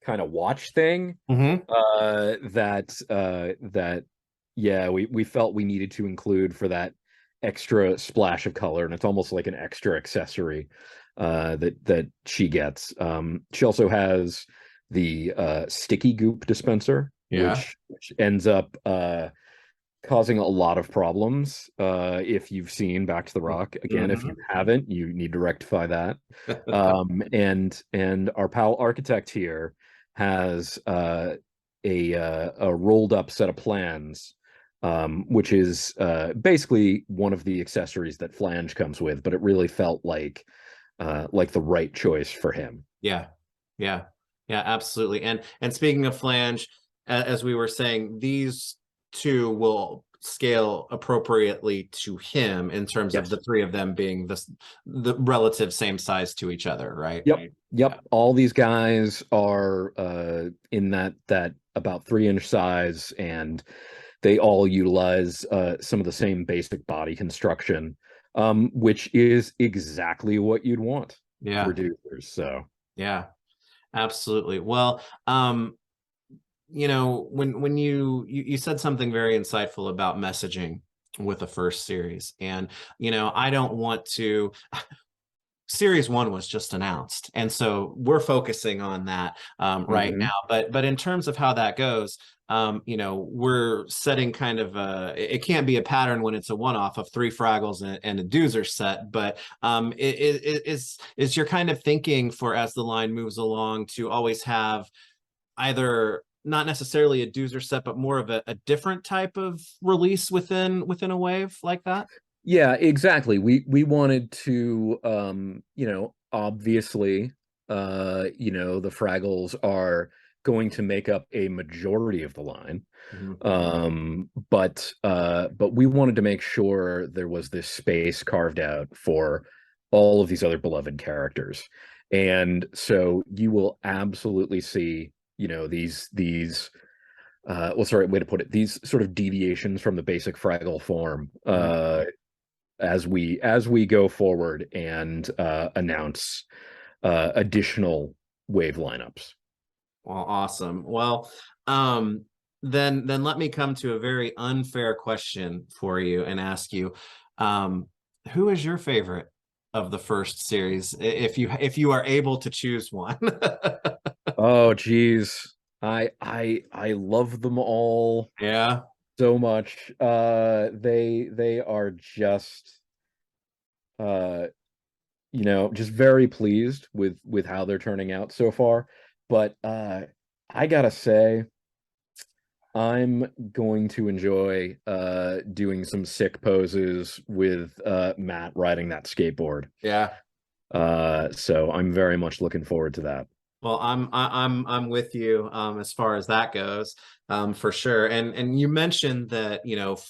kind of watch thing Hmm. that yeah, we felt we needed to include for that extra splash of color, and it's almost like an extra accessory that she gets. She also has the sticky goop dispenser, Yeah. which ends up causing a lot of problems. If you've seen Back to the Rock, again, if you Mhm. haven't, you need to rectify that. And our pal architect here has a rolled up set of plans, which is basically one of the accessories that Flange comes with, but it really felt like the right choice for him. Yeah, yeah, yeah, absolutely. And speaking of Flange, as we were saying, these two will scale appropriately to him in terms of the Yes. three of them being the relative same size to each other, right? Yep. Yeah. Yep. All these guys are in that about 3 inch size, and they all utilize some of the same basic body construction, which is exactly what you'd want for Yeah, Doozers. So yeah, absolutely. Well, when you said something very insightful about messaging with the first series, and I don't want to. Series one was just announced, and so we're focusing on that right now. mhm. But in terms of how that goes, we're setting kind of it can't be a pattern when it's a one-off of three Fraggles and a Doozer set. But is your kind of thinking for as the line moves along to always have either not necessarily a Doozer set, but more of a different type of release within a wave like that? Yeah, exactly. We wanted to obviously the Fraggles are going to make up a majority of the line. Mhm. But we wanted to make sure there was this space carved out for all of these other beloved characters. And so you will absolutely see, these what's the right way to put it? These sort of deviations from the basic Fraggle form as we go forward and announce additional wave lineups. Well, awesome. Well, um, then let me come to a very unfair question for you and ask you, um, who is your favorite of the first series, if you are able to choose one? Oh, geez. I love them all Yeah. so much. They are just uh just very pleased with how they're turning out so far. But I gotta say, I'm going to enjoy doing some sick poses with Matt riding that skateboard. Yeah. So I'm very much looking forward to that. Well, I'm with you as far as that goes, for sure. And you mentioned that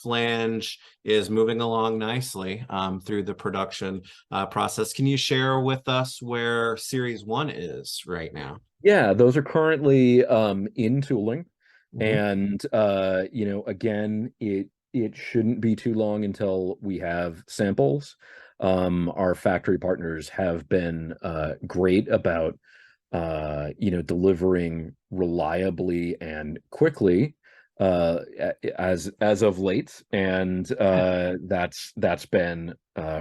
Flange is moving along nicely through the production process. Can you share with us where Series One is right now? Yeah, those are currently in tooling. Mhm. And again, it shouldn't be too long until we have samples. Our factory partners have been great about delivering reliably and quickly as of late, and that's been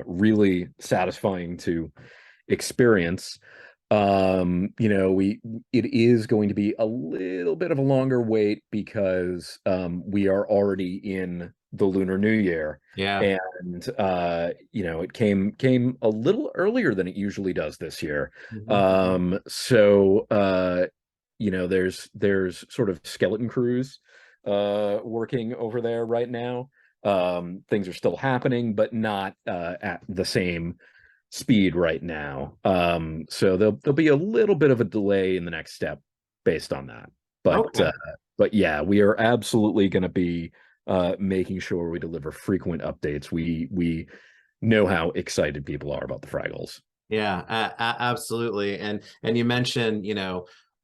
really satisfying to experience. We it is going to be a little bit of a longer wait because we are already in the Lunar New Year, Yeah. and it came a little earlier than it usually does this year. Mhm. So there's sort of skeleton crews working over there right now. Things are still happening, but not at the same speed right now. So there'll be a little bit of a delay in the next step based on that. But Okay. yeah, we are absolutely going to be making sure we deliver frequent updates. We know how excited people are about the Fraggles. Yeah, absolutely. And you mentioned,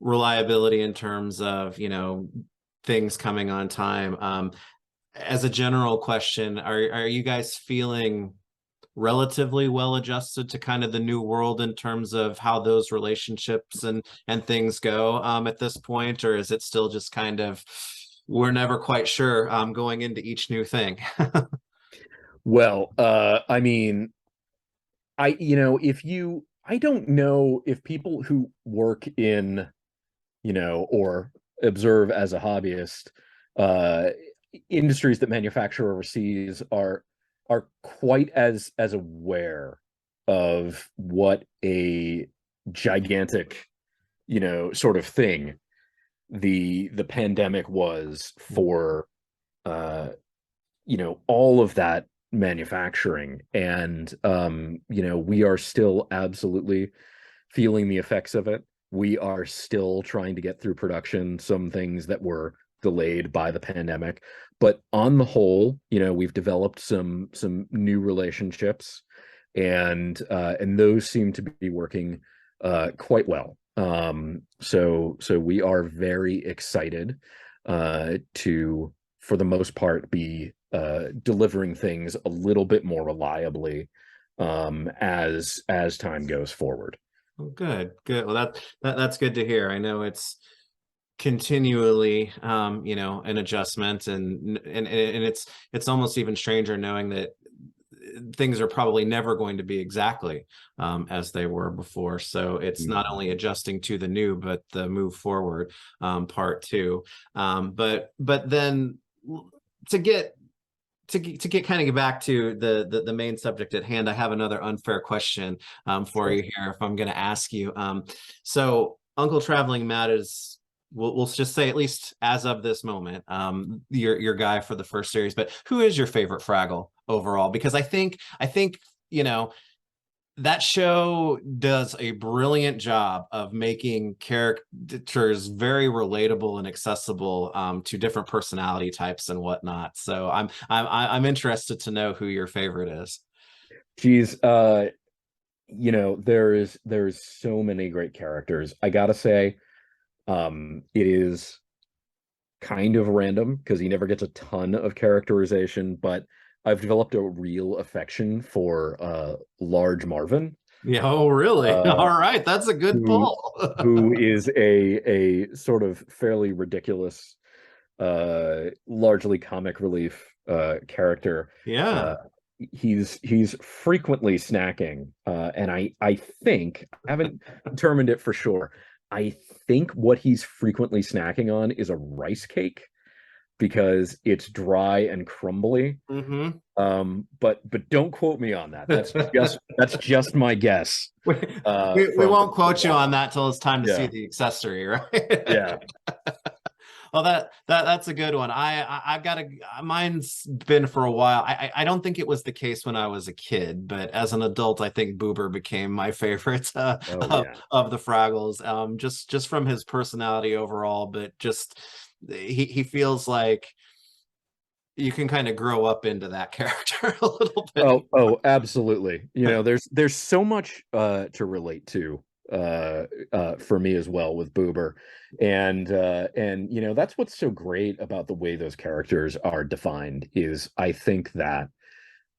reliability in terms of, things coming on time. As a general question, are you guys feeling relatively well adjusted to kind of the new world in terms of how those relationships and things go at this point, or is it still just kind of we're never quite sure going into each new thing? Well, I mean, I don't know if people who work in, or observe as a hobbyist, uh, industries that manufacture overseas are quite as aware of what a gigantic, sort of thing the pandemic was for all of that manufacturing. And we are still absolutely feeling the effects of it. We are still trying to get through production some things that were delayed by the pandemic, but on the whole, we've developed some new relationships, and those seem to be working quite well. So we are very excited to, for the most part, be delivering things a little bit more reliably as time goes forward. Oh, good, good. Well, that's good to hear. I know it's continually an adjustment, and it's almost even stranger knowing that things are probably never going to be exactly as they were before. So it's not only adjusting to the new, but the move forward part too. But then to get kind of get back to the main subject at hand, I have another unfair question for you here, if I'm going to ask you. So Uncle Traveling Matt is, we'll just say, at least as of this moment, your guy for the first series. But who is your favorite Fraggle overall? Because I think that show does a brilliant job of making characters very relatable and accessible to different personality types and whatnot. So I'm interested to know who your favorite is. Geez, there's so many great characters. I gotta say, it is kind of random because he never gets a ton of characterization, but I've developed a real affection for Large Marvin. Yeah, oh, really? All right, that's a good pull. Who is a sort of fairly ridiculous, largely comic relief character. Yeah. He's frequently snacking, and I think, I haven't determined it for sure. I think what he's frequently snacking on is a rice cake because it's dry and crumbly. But don't quote me on that. That's just my guess. We won't quote you on that till it's time to see the accessory, right? Yeah. Well, that's a good one. I've got mine's been for a while. I don't think it was the case when I was a kid, but as an adult, I think Boober became my favorite of the Fraggles. Just from his personality overall, but just he feels like you can kind of grow up into that character a little bit. Oh, absolutely. There's so much to relate to for me as well with Boober, and that's what's so great about the way those characters are defined, is I think that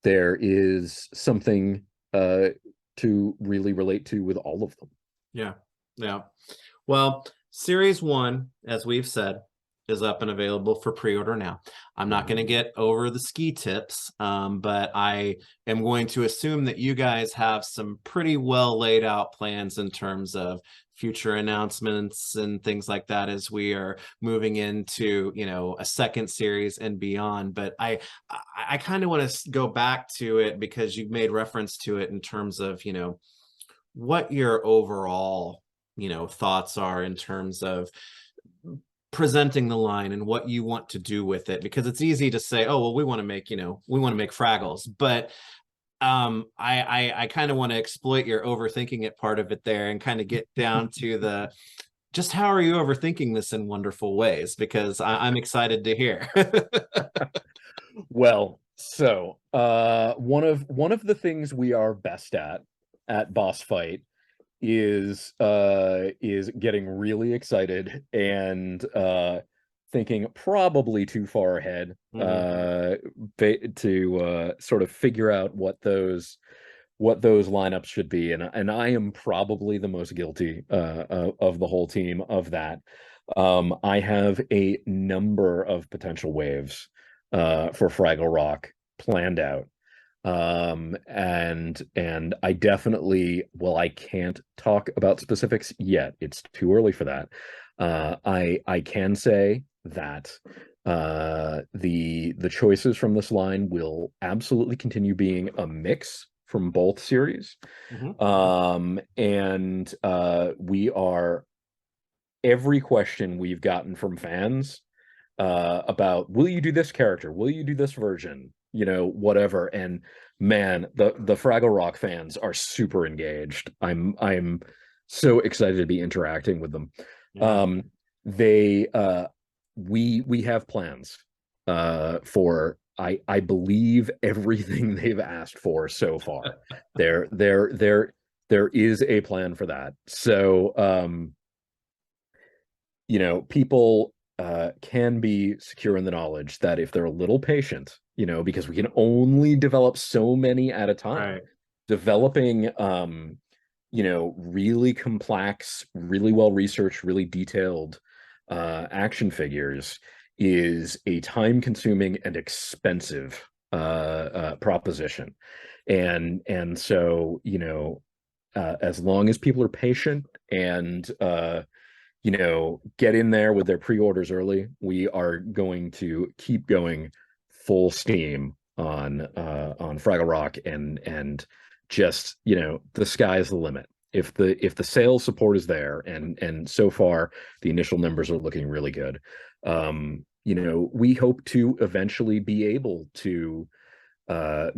there is something to really relate to with all of them. Yeah. Well, series 1, as we've said, is up and available for pre-order now. I'm not going to get over the ski tips, but I am going to assume that you guys have some pretty well laid out plans in terms of future announcements and things like that as we are moving into a second series and beyond. But I kind of want to go back to it because you've made reference to it in terms of what your overall thoughts are in terms of presenting the line and what you want to do with it, because it's easy to say, oh well, we want to make Fraggles, but I kind of want to exploit your overthinking it part of it there and kind of get down to the just how are you overthinking this in wonderful ways, because I'm excited to hear. Well, so one of the things we are best at Boss Fight is getting really excited and thinking probably too far ahead to sort of figure out what those lineups should be, and I am probably the most guilty of the whole team of that. I have a number of potential waves for Fraggle Rock planned out. And I definitely, well, I can't talk about specifics yet. It's too early for that. I can say that The choices from this line will absolutely continue being a mix from both series. And we are every question we've gotten from fans about, will you do this character? Will you do this version? You know, whatever. And man, the Fraggle Rock fans are super engaged. I'm so excited to be interacting with them. Yeah. They we have plans for I believe everything they've asked for so far. There is a plan for that. So you know, people can be secure in the knowledge that if they're a little patient, you know, because we can only develop so many at a time, Right. developing you know, really complex, really well researched, really detailed action figures is a time consuming and expensive proposition. And so, you know, as long as people are patient and you know, get in there with their pre-orders early, we are going to keep going full steam on Fraggle Rock, and just, you know, the sky's the limit. If the sales support is there, and so far the initial numbers are looking really good, you know, we hope to eventually be able to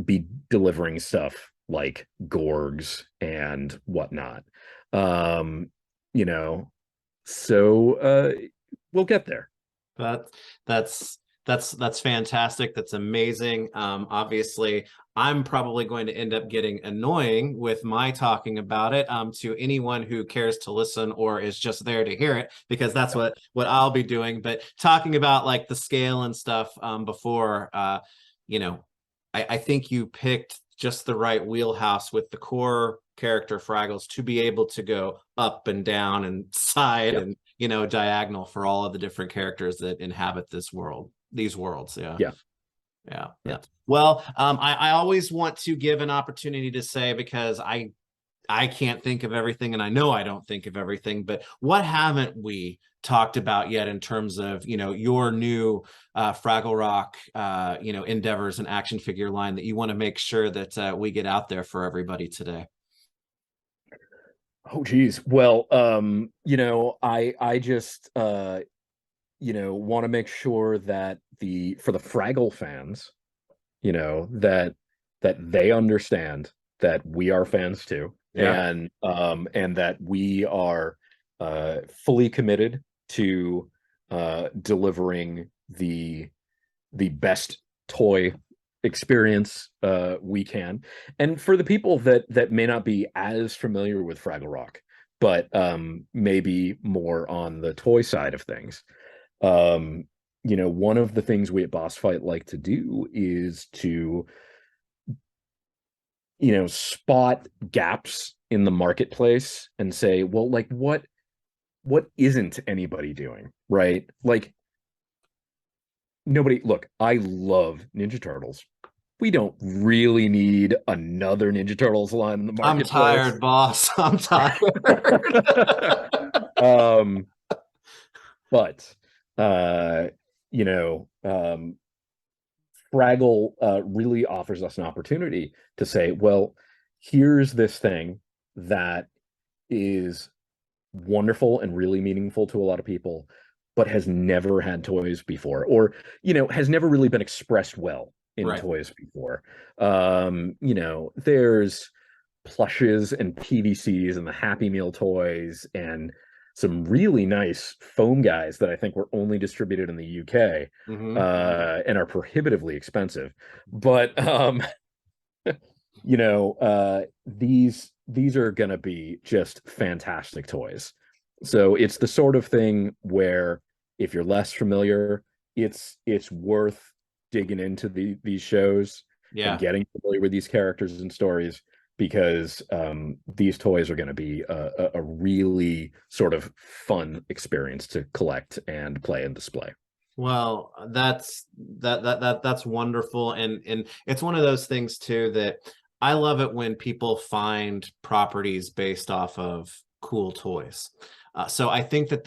be delivering stuff like Gorgs and whatnot. You know, so we'll get there. That that's fantastic. That's amazing. Obviously, I'm probably going to end up getting annoying with my talking about it to anyone who cares to listen or is just there to hear it, because that's what I'll be doing. But talking about like the scale and stuff before, you know, I think you picked just the right wheelhouse with the core character Fraggles to be able to go up and down and side and, you know, diagonal for all of the different characters that inhabit this world, these worlds. Yeah. Well, I always want to give an opportunity to say, because I can't think of everything, and I know I don't think of everything, but what haven't we talked about yet in terms of, you know, your new Fraggle Rock, you know, endeavors and action figure line that you want to make sure that we get out there for everybody today? Oh geez. Well, you know, I just you know, want to make sure that for the Fraggle fans, you know, that they understand that we are fans too. Yeah. And that we are fully committed to delivering the best toy experience we can. And for the people that may not be as familiar with Fraggle Rock, but maybe more on the toy side of things, you know, one of the things we at Boss Fight like to do is to, you know, spot gaps in the marketplace and say, well, like what isn't anybody doing, right? Like, nobody, look, I love Ninja Turtles. We don't really need another Ninja Turtles line in the I'm marketplace. tired, boss. I'm tired. um, but you know, Fraggle really offers us an opportunity to say, well, here's this thing that is wonderful and really meaningful to a lot of people, but has never had toys before, or, you know, has never really been expressed well in Right. toys before. You know, there's plushes and PVCs and the Happy Meal toys and some really nice foam guys that I think were only distributed in the UK and are prohibitively expensive. But you know, these are gonna be just fantastic toys. So it's the sort of thing where if you're less familiar, it's worth digging into these shows and Yeah. getting familiar with these characters and stories, because these toys are going to be a really sort of fun experience to collect and play and display. Well, that's wonderful, and it's one of those things too that I love it when people find properties based off of cool toys. So I think that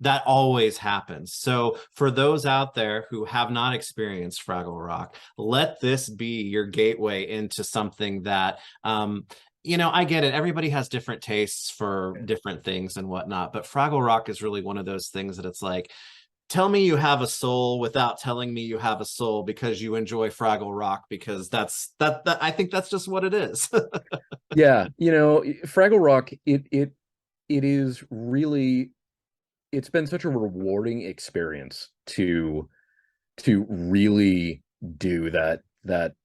that always happens. So for those out there who have not experienced Fraggle Rock, let this be your gateway into something that, I get it. Everybody has different tastes for different things and whatnot, but Fraggle Rock is really one of those things that it's like, tell me you have a soul without telling me you have a soul because you enjoy Fraggle Rock, because that I think that's just what it is. Yeah, Fraggle Rock, it is really, it's been such a rewarding experience to really do that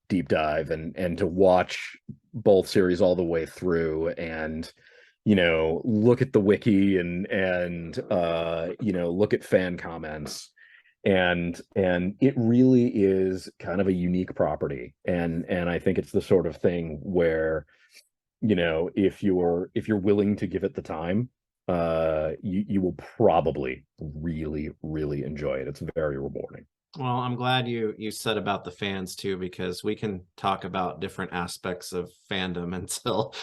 deep dive and to watch both series all the way through, and look at the wiki and look at fan comments, and it really is kind of a unique property, and I think it's the sort of thing where if you're willing to give it the time, you will probably really, really enjoy it. It's very rewarding. Well, I'm glad you said about the fans too, because we can talk about different aspects of fandom until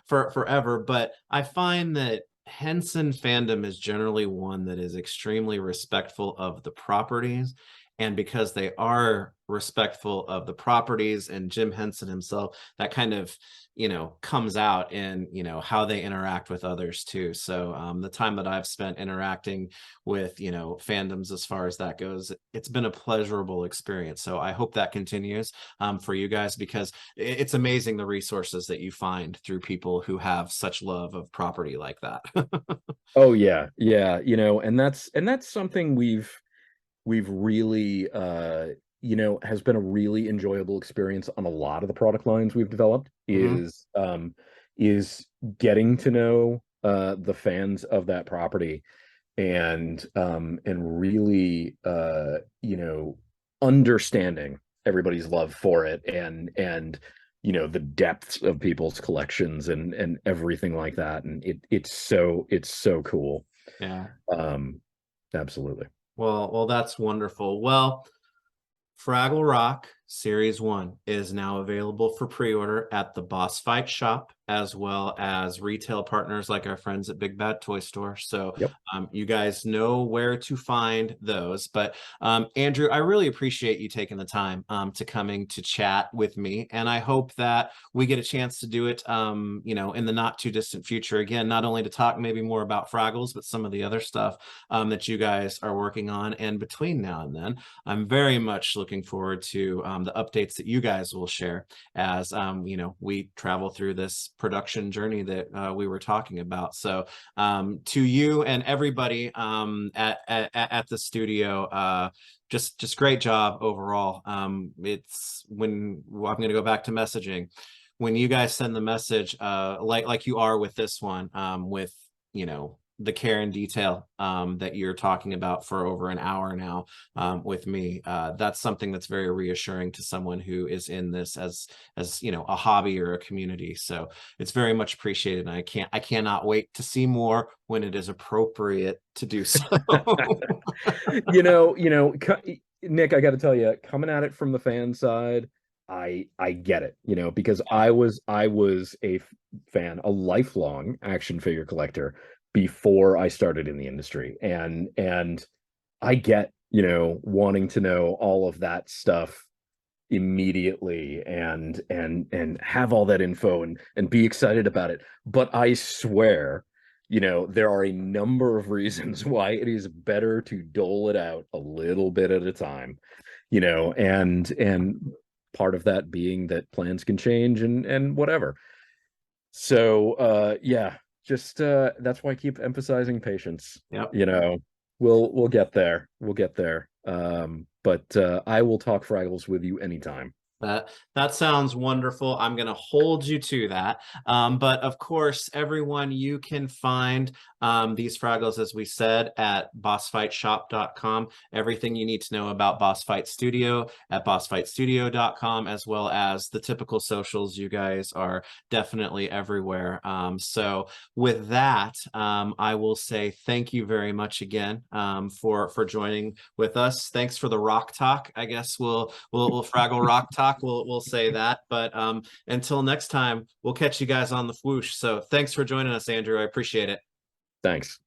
for forever. But I find that Henson fandom is generally one that is extremely respectful of the properties. And because they are respectful of the properties and Jim Henson himself, that kind of comes out in how they interact with others too. So the time that I've spent interacting with fandoms as far as that goes, it's been a pleasurable experience. So I hope that continues for you guys, because it's amazing the resources that you find through people who have such love of property like that. Oh yeah, yeah, and that's something we've really has been a really enjoyable experience on a lot of the product lines we've developed, Mhm. is getting to know the fans of that property, and really understanding everybody's love for it, and the depths of people's collections and everything like that, and it's so cool. Yeah. Absolutely. Well, that's wonderful. Well, Fraggle Rock Series 1 is now available for pre-order at the Boss Fight shop, as well as retail partners like our friends at Big Bad Toy Store. So Yep. you guys know where to find those. But Andrew, I really appreciate you taking the time to coming to chat with me. And I hope that we get a chance to do it, in the not too distant future. Again, not only to talk maybe more about Fraggles, but some of the other stuff that you guys are working on. And between now and then, I'm very much looking forward to the updates that you guys will share as we travel through this production journey that we were talking about. So to you and everybody at the studio, just great job overall. It's when I'm going to go back to messaging. When you guys send the message, like you are with this one, with the care and detail that you're talking about for over an hour now with me, that's something that's very reassuring to someone who is in this as a hobby or a community. So it's very much appreciated, and I cannot wait to see more when it is appropriate to do so. Nick, I got to tell you, coming at it from the fan side, I get it, because I was a fan, a lifelong action figure collector before I started in the industry, and I get wanting to know all of that stuff immediately, and have all that info and be excited about it. But I swear, there are a number of reasons why it is better to dole it out a little bit at a time, and part of that being that plans can change and whatever. So yeah, just that's why I keep emphasizing patience. Yep. We'll get there. We'll get there. But I will talk Fraggles with you anytime. That sounds wonderful. I'm going to hold you to that. But of course, everyone, you can find these Fraggles, as we said, at bossfightshop.com. Everything you need to know about Boss Fight Studio at bossfightstudio.com, as well as the typical socials. You guys are definitely everywhere. So with that, I will say thank you very much again for joining with us. Thanks for the rock talk. I guess we'll Fraggle Rock talk Rock, we'll say that. But until next time, we'll catch you guys on the Fwoosh. So thanks for joining us, Andrew. I appreciate it. Thanks.